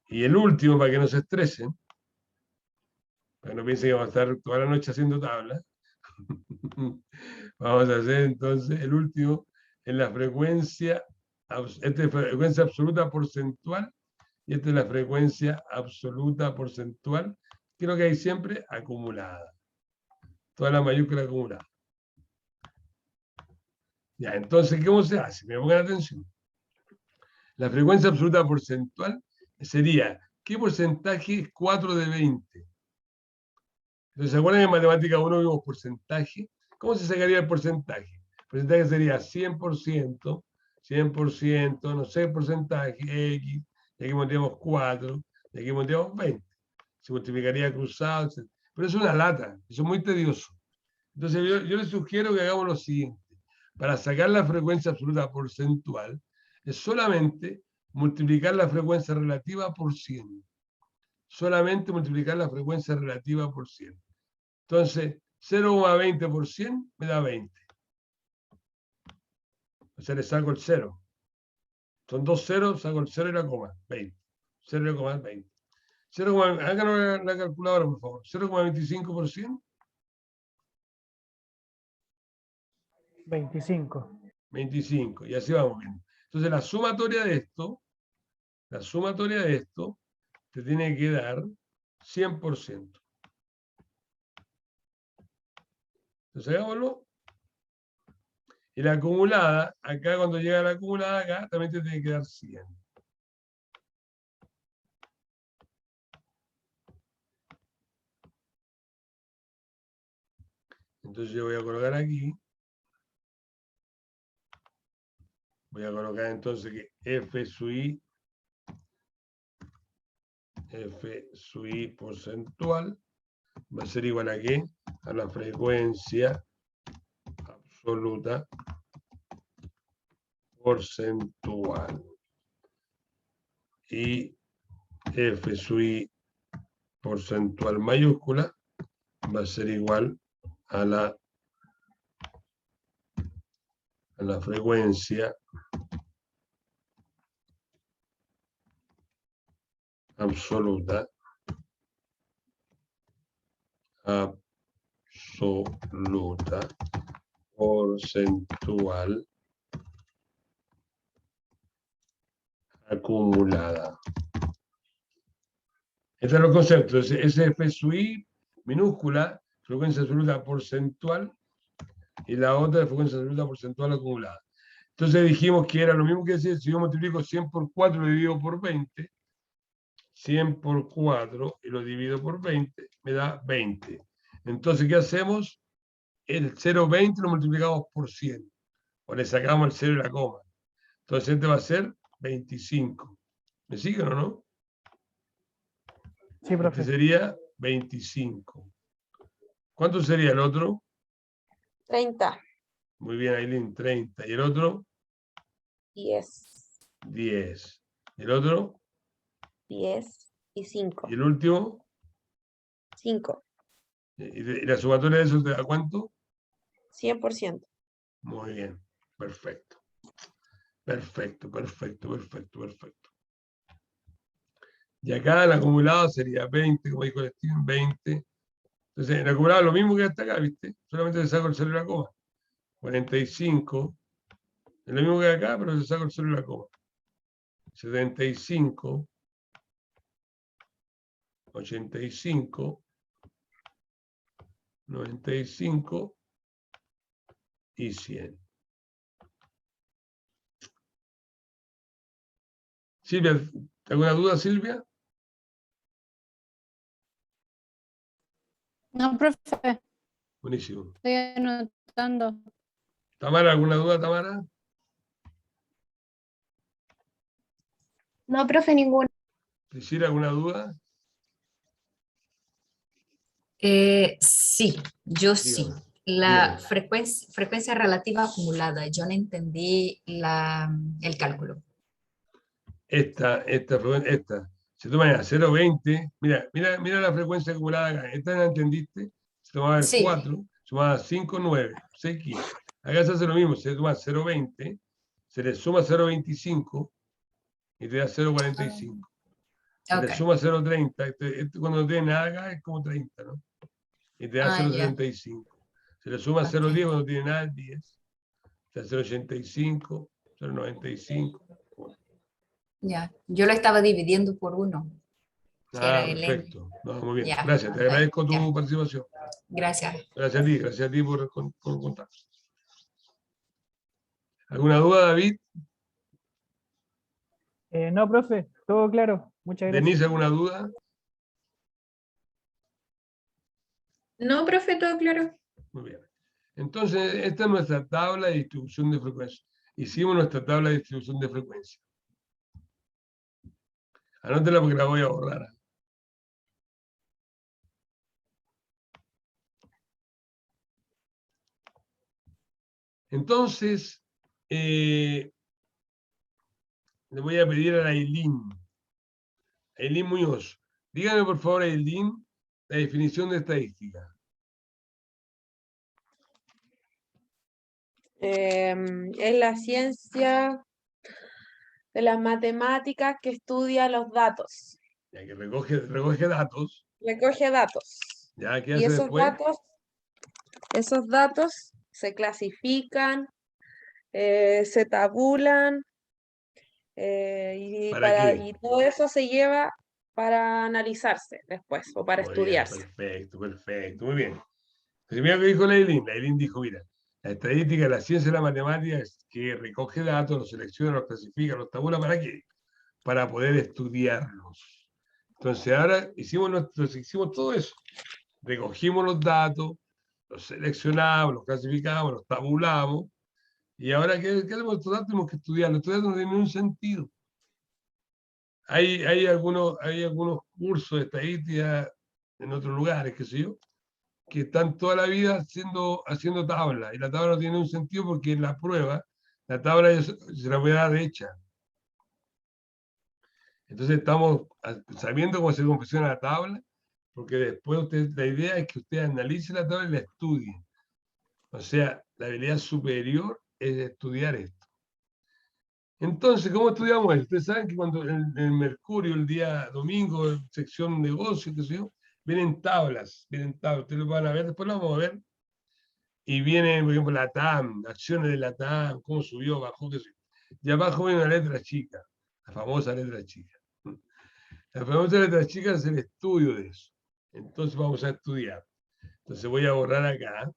Y el último, para que no se estresen, para que no piensen que vamos a estar toda la noche haciendo tablas, vamos a hacer entonces el último en la frecuencia esta es frecuencia absoluta porcentual y esta es la frecuencia absoluta porcentual, que es lo que hay siempre acumulada. Toda la mayúscula acumulada. Ya, entonces, ¿cómo se hace? Me pongan atención. La frecuencia absoluta porcentual sería, ¿qué porcentaje es 4 de 20? Entonces, ¿se acuerdan que en matemática 1 vimos porcentaje? ¿Cómo se sacaría el porcentaje? El porcentaje sería 100%, 100%, no sé, porcentaje, X, y aquí montaríamos 4, y aquí montaríamos 20. Se multiplicaría cruzado, etc. Pero es una lata, eso es muy tedioso. Entonces, yo les sugiero que hagamos lo siguiente. Para sacar la frecuencia absoluta porcentual, es solamente multiplicar la frecuencia relativa por 100. Solamente multiplicar la frecuencia relativa por 100. Entonces, 0,20 por 100 me da 20. O sea, le saco el 0. Son 2 ceros, saco el 0 y la coma, 20. 0,20. Háganos la calculadora, por favor. 0,25 por 100. 25. 25. Y así vamos viendo. Entonces, la sumatoria de esto, te tiene que dar 100%. Entonces, hagámoslo. Y la acumulada, acá cuando llega la acumulada, acá también te tiene que dar 100. Entonces yo voy a colocar aquí. Voy a colocar entonces que F sub I porcentual va a ser igual a ¿qué? A la frecuencia absoluta porcentual. Y F sub I porcentual mayúscula va a ser igual a la frecuencia absoluta porcentual acumulada. Estos son los conceptos. SF sub I minúscula, frecuencia absoluta porcentual, y la otra de frecuencia absoluta porcentual acumulada. Entonces dijimos que era lo mismo que decir, si yo multiplico 100 por 4 y lo divido por 20, 100 por 4 y lo divido por 20, me da 20. Entonces, ¿qué hacemos? El 0,20 lo multiplicamos por 100. O le sacamos el 0 y la coma. Entonces, este va a ser 25. ¿Me siguen o no? Sí, profe. Este sería 25. ¿Cuánto sería el otro? 30. Muy bien, Aileen, 30. ¿Y el otro? 10. 10. ¿Y el otro? 10 y 5. ¿Y el último? 5. ¿Y la sumatoria de eso te da cuánto? 100%. Muy bien, perfecto. Perfecto, perfecto, perfecto, perfecto. Y acá el acumulado sería 20, como dijo el Steven, 20. Entonces, el acumulado es lo mismo que hasta acá, ¿viste? Solamente le saco el 0 y la coma. 45. Es lo mismo que acá, pero le saco el 0 y la coma. 75. 85. 95. Y 100. Silvia, ¿alguna duda, Silvia? No, profe, Buenísimo. estoy anotando. ¿Tamara, alguna duda, Tamara? No, profe, ninguna. ¿Priscila, alguna duda? Sí, yo sí. Dígame. La Dígame. frecuencia relativa acumulada, yo no entendí el cálculo. Esta. Si tomas 0,20, mira la frecuencia acumulada acá. ¿Esta la entendiste? Se tomaba el Sí. 4, sumaba 5, 9, 6, 15. Acá se hace lo mismo, se toma 0,20, se le suma 0,25 y te da 0,45. Se le Ok. suma 0,30, cuando no tiene nada acá es como 30, ¿no? Y te da Ah, ya. 0,75. Se le suma Ok. 0,10 cuando no tiene nada, es 10. O sea, 0,85, 0,95. Ya, yo lo estaba dividiendo por 1. que era el N. Perfecto. No, muy bien. Ya, Gracias, te ahí, agradezco tu ya. participación. Gracias. Gracias a ti por contar. ¿Alguna duda, David? No, profe, todo claro. Muchas gracias. ¿Denise, alguna duda? No, profe, todo claro. Muy bien. Entonces, esta es nuestra tabla de distribución de frecuencia. Hicimos nuestra tabla de distribución de frecuencia. Anótela porque la voy a borrar. Entonces, le voy a pedir a Ailín Muñoz. Dígame, por favor, Ailín, la definición de estadística. Es la ciencia de las matemáticas que estudia los datos. Ya que recoge datos, Recoge datos. ya que Y hace después, esos datos se clasifican, se tabulan, ¿para qué? y todo eso se lleva para analizarse después o para Muy bien, estudiarse. perfecto, muy bien. Entonces, mira lo que dijo Lailín dijo, mira, la estadística, la ciencia de la matemática es que recoge datos, los selecciona, los clasifica, los tabula, ¿para qué? Para poder estudiarlos. Entonces ahora hicimos todo eso. Recogimos los datos, los seleccionamos, los clasificamos, los tabulamos, y ahora, ¿qué hacemos? Estos datos tenemos que estudiarlos. Estos datos no tienen ningún sentido. Hay algunos cursos de estadística en otros lugares, qué sé yo, que están toda la vida haciendo tablas, y la tabla no tiene un sentido porque en la prueba, la tabla se la voy a dar hecha. Entonces estamos sabiendo cómo se confecciona la tabla, porque después la idea es que usted analice la tabla y la estudie. O sea, la habilidad superior es estudiar esto. Entonces, ¿cómo estudiamos esto? Ustedes saben que cuando en Mercurio, el día domingo, sección negocio, qué sé yo, vienen tablas. Ustedes lo van a ver, después lo vamos a ver. Y viene, por ejemplo, la TAM, acciones de la TAM, cómo subió, bajó, qué sé yo. Y abajo viene una letra chica, la famosa letra chica. La famosa letra chica es el estudio de eso. Entonces vamos a estudiar. Entonces voy a borrar acá.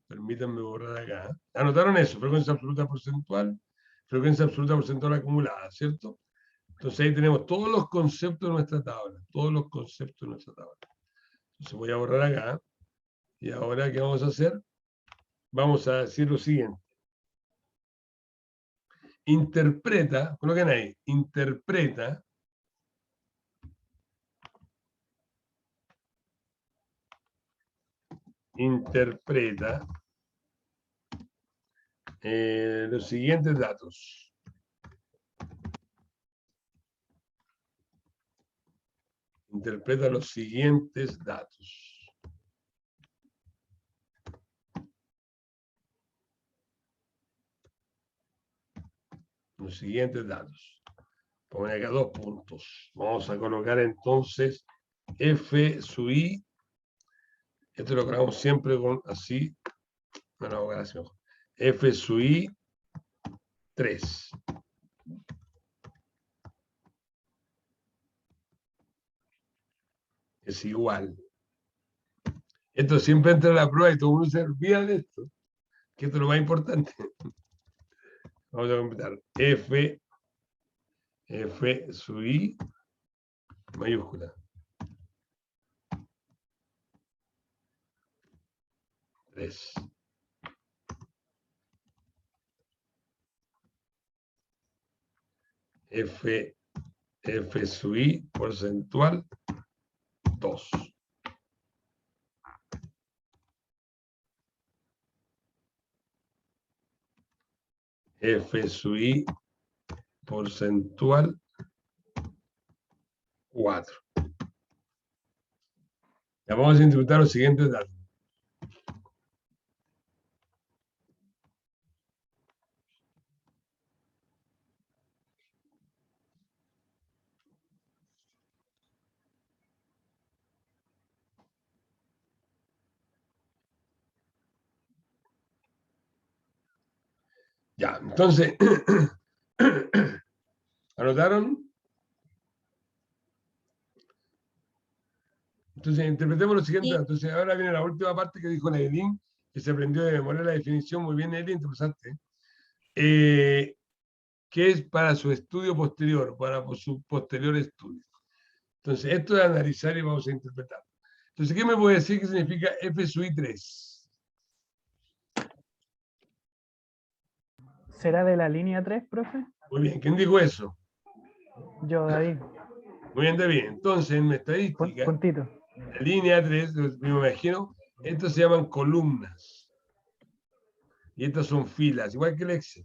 Permítanme borrar acá. Anotaron eso, frecuencia absoluta porcentual acumulada, ¿cierto? Entonces ahí tenemos todos los conceptos de nuestra tabla, Entonces voy a borrar acá. Y ahora, ¿qué vamos a hacer? Vamos a decir lo siguiente. Interpreta, coloquen ahí, interpreta los siguientes datos. Interpreta los siguientes datos. Los siguientes datos. Pongo acá 2 puntos. Vamos a colocar entonces F sub I. Esto lo colocamos siempre con así. Bueno, así mejor. F sub I 3. Es igual. Esto siempre entra en la prueba y todo el mundo se olvida de esto, que esto es lo más importante. Vamos a completar F sub I mayúscula. 3. F sub I porcentual 2. F sub I porcentual 4. Ya vamos a interpretar los siguientes datos. Ya, entonces, ¿anotaron? Entonces, interpretemos lo siguiente. Sí. Entonces, ahora viene la última parte que dijo Neilín, que se aprendió de memoria la definición. Muy bien, Neilín, te pasaste. Que es para su estudio posterior, para su posterior estudio. Entonces, esto es analizar y vamos a interpretar. Entonces, ¿qué me puede decir que significa FSUI 3? ¿Será de la línea 3, profe? Muy bien, ¿quién dijo eso? Yo, David. Muy bien, David. Entonces, en mi estadística, Puntito. la línea 3, me imagino, estas se llaman columnas. Y estas son filas, igual que el Excel.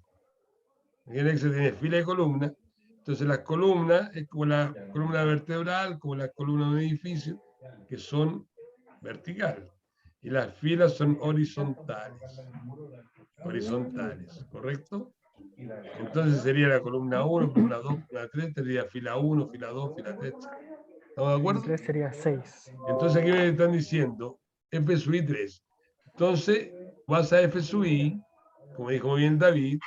El Excel tiene fila y columna. Entonces, las columnas es como la columna vertebral, como las columnas de un edificio, que son verticales. Y las filas son horizontales. Horizontales, ¿correcto? Entonces sería la columna 1, columna 2, columna 3, tendría fila 1, fila 2, fila 3. ¿Estamos de El acuerdo? 3 sería 6. Entonces aquí me están diciendo FSUI 3. Entonces vas a FSUI, como dijo muy bien David,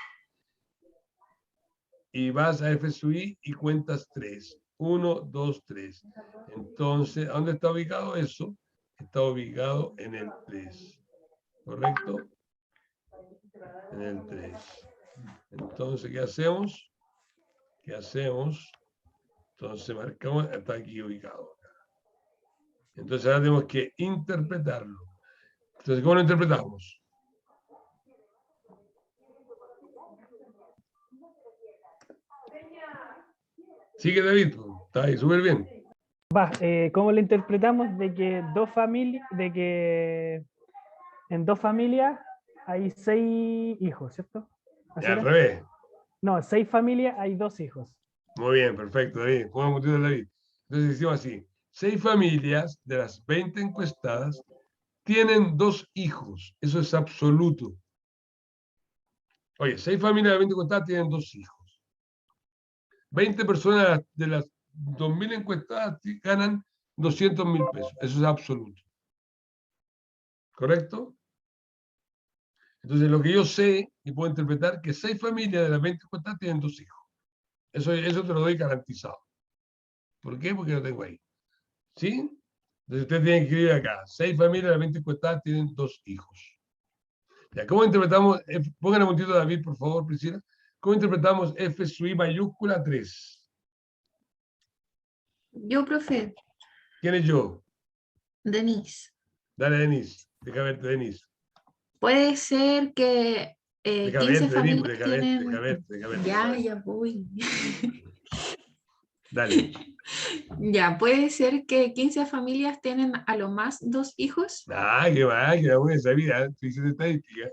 y vas a FSUI y cuentas 3. 1, 2, 3. Entonces, ¿dónde está ubicado eso? Está ubicado en el 3. ¿Correcto? En el 3. Entonces, ¿qué hacemos? ¿Qué hacemos? Entonces marcamos, está aquí ubicado. Entonces ahora tenemos que interpretarlo. Entonces, ¿cómo lo interpretamos? Sigue David, está ahí súper bien. Va, ¿cómo lo interpretamos? De que en dos familias hay 6 hijos, ¿cierto? ¿Así Ya, al era? revés. No, 6 familias hay 2 hijos. Muy bien, perfecto, David. Pongamos un David. Entonces decimos así: 6 familias de las 20 encuestadas tienen 2 hijos. Eso es absoluto. Oye, 6 familias de las 20 encuestadas tienen 2 hijos. 20 personas de las 2.000 encuestadas ganan 200.000 pesos. Eso es absoluto. ¿Correcto? Entonces, lo que yo sé y puedo interpretar que 6 familias de las 20 encuestadas tienen 2 hijos. Eso te lo doy garantizado. ¿Por qué? Porque lo tengo ahí. ¿Sí? Entonces, usted tiene que escribir acá: 6 familias de las 20 encuestadas tienen 2 hijos. Ya, ¿cómo interpretamos? Pongan un momentito, David, por favor, Priscila. ¿Cómo interpretamos FSUI mayúscula 3? Yo, profe, ¿Quién es yo? Denise, Dale, Denise. Deja verte, Denise. puede ser que Deja 15 verte, Denise, familias deja verte, tienen... deja verte, deja verte. Ya, ya voy. Dale. Ya, puede ser que 15 familias tienen a lo más 2 hijos. Ah, qué va, que la buena esa vida. Tú dices estadística.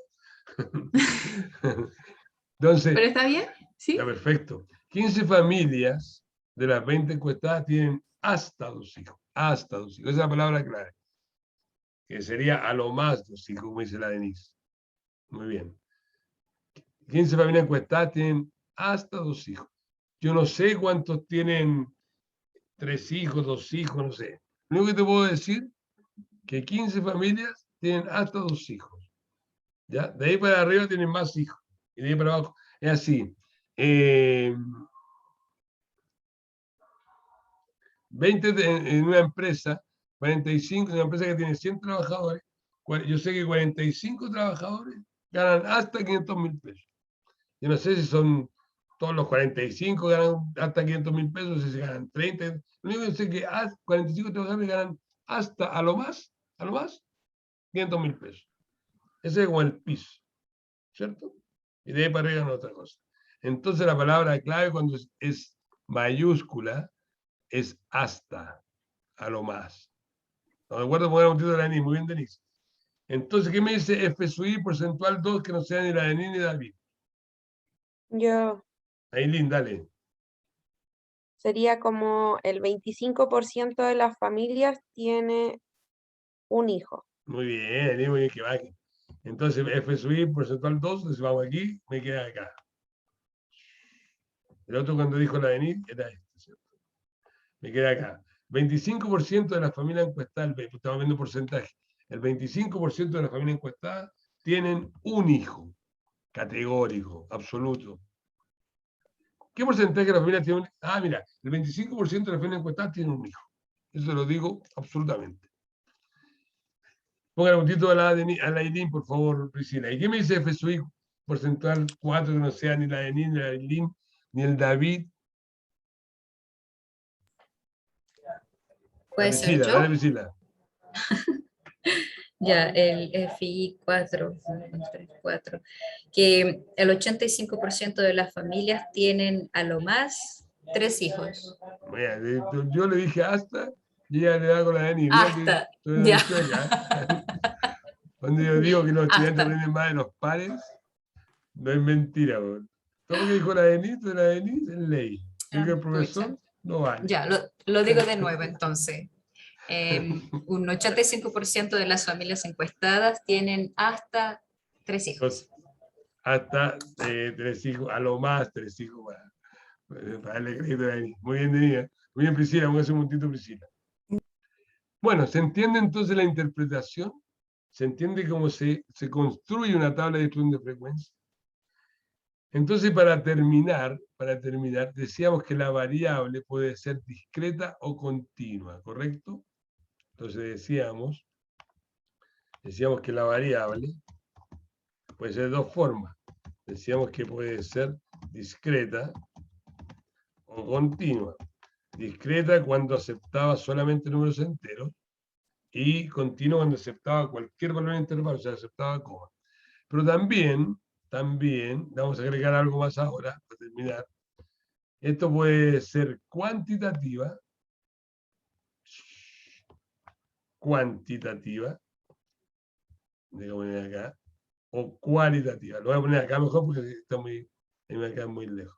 Entonces, ¿Pero está bien? ¿Sí? ya perfecto. 15 familias de las 20 encuestadas tienen hasta 2 hijos. Hasta 2 hijos. Esa es la palabra clave. Que sería a lo más 2 hijos, como dice la Denise. Muy bien. 15 familias encuestadas tienen hasta 2 hijos. Yo no sé cuántos tienen 3 hijos, 2 hijos, no sé. Lo único que te puedo decir que 15 familias tienen hasta 2 hijos. ¿Ya? De ahí para arriba tienen más hijos. Y de ahí para abajo. Es así. 20 en una empresa, 45 en una empresa que tiene 100 trabajadores. Yo sé que 45 trabajadores ganan hasta 500.000 pesos. Yo no sé si son todos los 45 ganan hasta 500.000 pesos, si se ganan 30. Lo único que sé es que 45 trabajadores ganan hasta a lo más, 500.000 pesos. Ese es como el piso, ¿cierto? Y de ahí para arriba otra cosa. Entonces la palabra clave cuando es mayúscula es hasta, a lo más. ¿No me acuerdo? Poner un título de la Denise. Muy bien, Denise. Entonces, ¿qué me dice FSUI porcentual 2 que no sea ni la de Denise ni David? Yo Ailín, dale. sería como el 25% de las familias tiene un hijo. Muy bien, Ailín, muy bien que va. Entonces, FSUI porcentual 2, entonces vamos aquí, me queda acá. El otro cuando dijo la Denise era este, ¿cierto? Me queda acá. 25% de las familias encuestadas, estamos viendo porcentaje, el 25% de las familias encuestadas tienen un hijo. categórico, absoluto. ¿Qué porcentaje de las familias tiene un... Ah, mira, el 25% de las familias encuestadas tienen un hijo. Eso lo digo absolutamente. Pongan un puntito a la Eileen, por favor, Priscila. ¿Y qué me dice FSUI porcentual 4 que no sea ni la Eileen, ni la Eileen, ni el David? Puede ser yo. Dale, Priscila. Ya, el FI 4, 4, que el 85% de las familias tienen a lo más 3 hijos. Mira, yo le dije hasta, y ella le da con la Eileen. Mira que Hasta, estoy ya. acá. Cuando yo digo que los estudiantes Hasta. aprenden más de los pares, no es mentira. Bro. Todo lo que dijo la Denise es ley. Digo que el profesor Pucha. no vale. Ya, lo digo de nuevo entonces. Un 85% de las familias encuestadas tienen hasta 3 hijos. Entonces, hasta 3 hijos, a lo más 3 hijos para darle crédito a la Denise. Muy bien, Denise. Muy bien, Priscila. Vamos a hacer un puntito, Priscila. Bueno, ¿se entiende entonces la interpretación? ¿Se entiende cómo se construye una tabla de distribución de frecuencia? Entonces, para terminar, decíamos que la variable puede ser discreta o continua, ¿correcto? Entonces decíamos que la variable puede ser de dos formas. Decíamos que puede ser discreta o continua. Discreta cuando aceptaba solamente números enteros y continua cuando aceptaba cualquier valor intervalo, o sea, aceptaba coma. Pero también, vamos a agregar algo más ahora, para terminar. Esto puede ser cuantitativa, déjame poner acá, o cualitativa. Lo voy a poner acá mejor porque está muy, me queda muy lejos.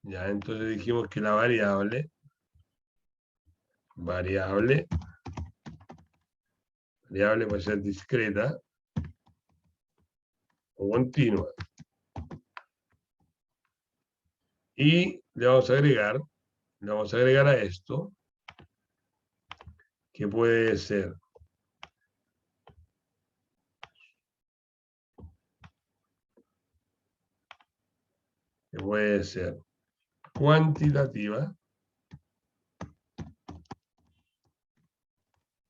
Ya, entonces dijimos que la variable puede ser discreta o continua. Y le vamos a agregar a esto que puede ser cuantitativa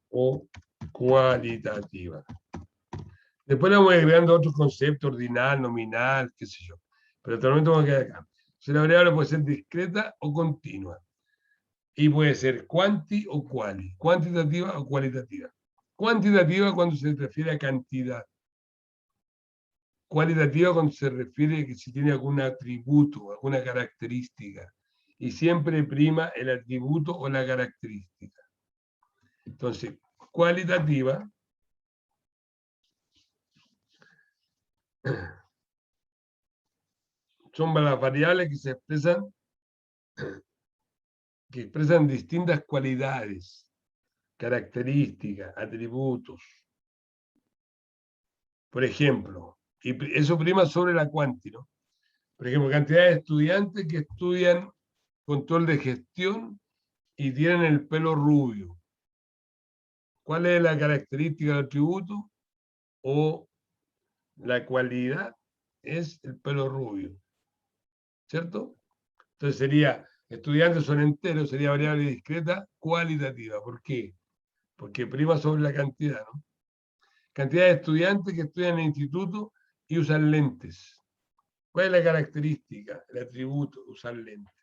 o cualitativa. Después le vamos agregando otros conceptos, ordinal, nominal, qué sé yo. Pero hasta el momento vamos a quedar acá. Si la variable puede ser discreta o continua. Y puede ser cuanti o quali. Cuantitativa o cualitativa. Cuantitativa cuando se refiere a cantidad. Cualitativa cuando se refiere a que si tiene algún atributo, alguna característica. Y siempre prima el atributo o la característica. Entonces, cualitativa son las variables que se expresan, distintas cualidades, características, atributos. Por ejemplo, y eso prima sobre la cuanti, ¿no? Por ejemplo, cantidad de estudiantes que estudian control de gestión y tienen el pelo rubio. ¿Cuál es la característica del atributo? O la cualidad es el pelo rubio. ¿Cierto? Entonces sería, estudiantes son enteros, sería variable discreta cualitativa. ¿Por qué? Porque prima sobre la cantidad, ¿no? Cantidad de estudiantes que estudian en el instituto y usan lentes. ¿Cuál es la característica, el atributo de usar lentes?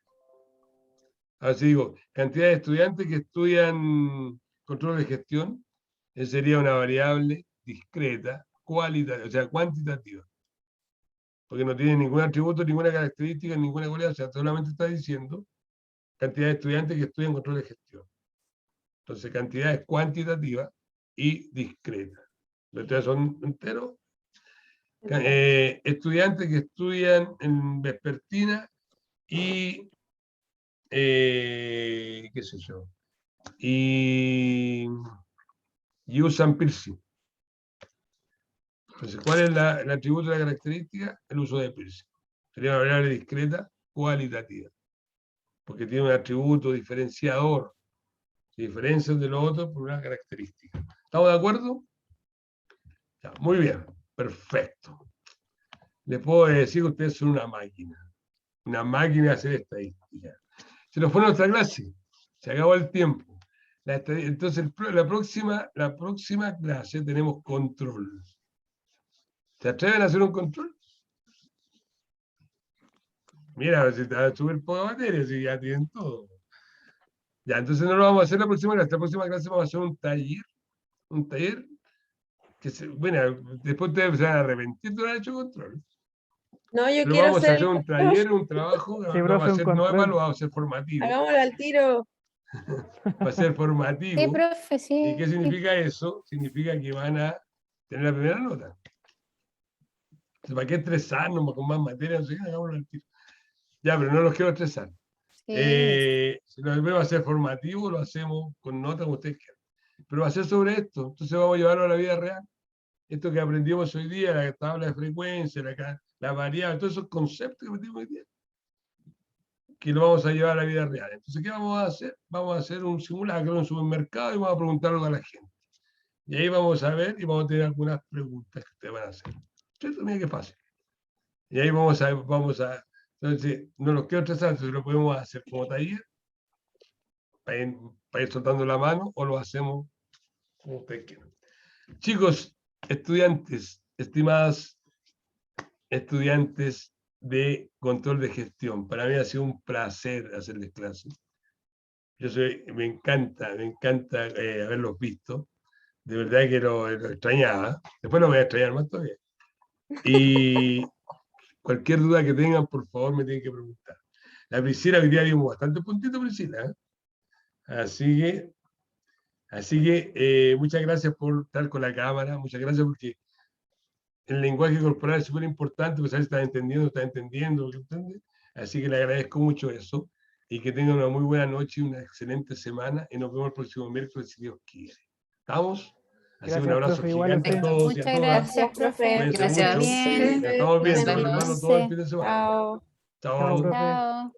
Así digo, cantidad de estudiantes que estudian control de gestión, esa sería una variable discreta, cualitativa, o sea, cuantitativa. Porque no tiene ningún atributo, ninguna característica, ninguna cualidad, o sea, solamente está diciendo cantidad de estudiantes que estudian control de gestión. Entonces, cantidad es cuantitativa y discreta. Los tres son enteros. Estudiantes que estudian en vespertina y qué sé yo, y usan piercing. Entonces, ¿cuál es el atributo de la característica? El uso de piercing. Sería una variable discreta cualitativa, porque tiene un atributo diferenciador, se diferencian de los otros por una característica. ¿Estamos de acuerdo? Ya, muy bien, perfecto. Les puedo decir que ustedes son una máquina de hacer estadística. Se nos fue nuestra clase, se acabó el tiempo. Entonces, la próxima clase tenemos control. ¿Se atreven a hacer un control? Mira, a ver si te va a subir poca materia, si ya tienen todo. Ya, entonces no lo vamos a hacer la próxima clase. La próxima clase vamos a hacer un taller que bueno, después ustedes se van a arrepentir de haber hecho control. No, yo Pero quiero vamos a hacer hacer un taller, un trabajo, Sí, no va profe, a un ser, no es control. malo, va a ser formativo. hagámoslo al tiro. Va a ser Sí, formativo. profe, ¿Y sí. qué significa eso? Significa que van a tener la primera nota. Entonces, ¿para qué estresarnos con más materia? No sé qué, hagámoslo al tiro. Ya, pero no los quiero estresar. Sí. Si lo va a ser formativo, lo hacemos con nota como ustedes quieran. Pero va a ser sobre esto. Entonces vamos a llevarlo a la vida real. Esto que aprendimos hoy día, la tabla de frecuencia, la variable, todos esos conceptos que aprendimos hoy día, que lo vamos a llevar a la vida real. Entonces, ¿qué vamos a hacer? Vamos a hacer un simulacro en un supermercado y vamos a preguntarlo a la gente. Y ahí vamos a ver y vamos a tener algunas preguntas que ustedes van a hacer. ¿Cierto? Mira qué fácil. Y ahí vamos a entonces, no los quiero estresar, entonces lo podemos hacer como taller, para ir soltando la mano, o lo hacemos como ustedes quieran. Chicos, estudiantes, estimadas estudiantes de control de gestión, para mí ha sido un placer hacerles clases. Me encanta haberlos visto. De verdad que lo extrañaba. Después lo voy a extrañar más todavía. Y cualquier duda que tengan, por favor, me tienen que preguntar. La Priscila, hoy día dimos bastante puntito, Priscila, ¿eh? Así que muchas gracias por estar con la cámara, muchas gracias porque el lenguaje corporal es súper importante, pues a ver si está entendiendo, ¿entiende? Así que le agradezco mucho eso y que tengan una muy buena noche y una excelente semana y nos vemos el próximo miércoles si Dios quiere. ¿Estamos? Así que un Gracias, abrazo profe, gigante a igualmente. todos y a Muchas todas. Gracias, gracias, profe. profe. Cuídense Gracias. mucho. Bien. Nos estamos Nos viendo, vemos. hermano, todo el fin de semana. Chao. Chao. Chao, profe. Chao.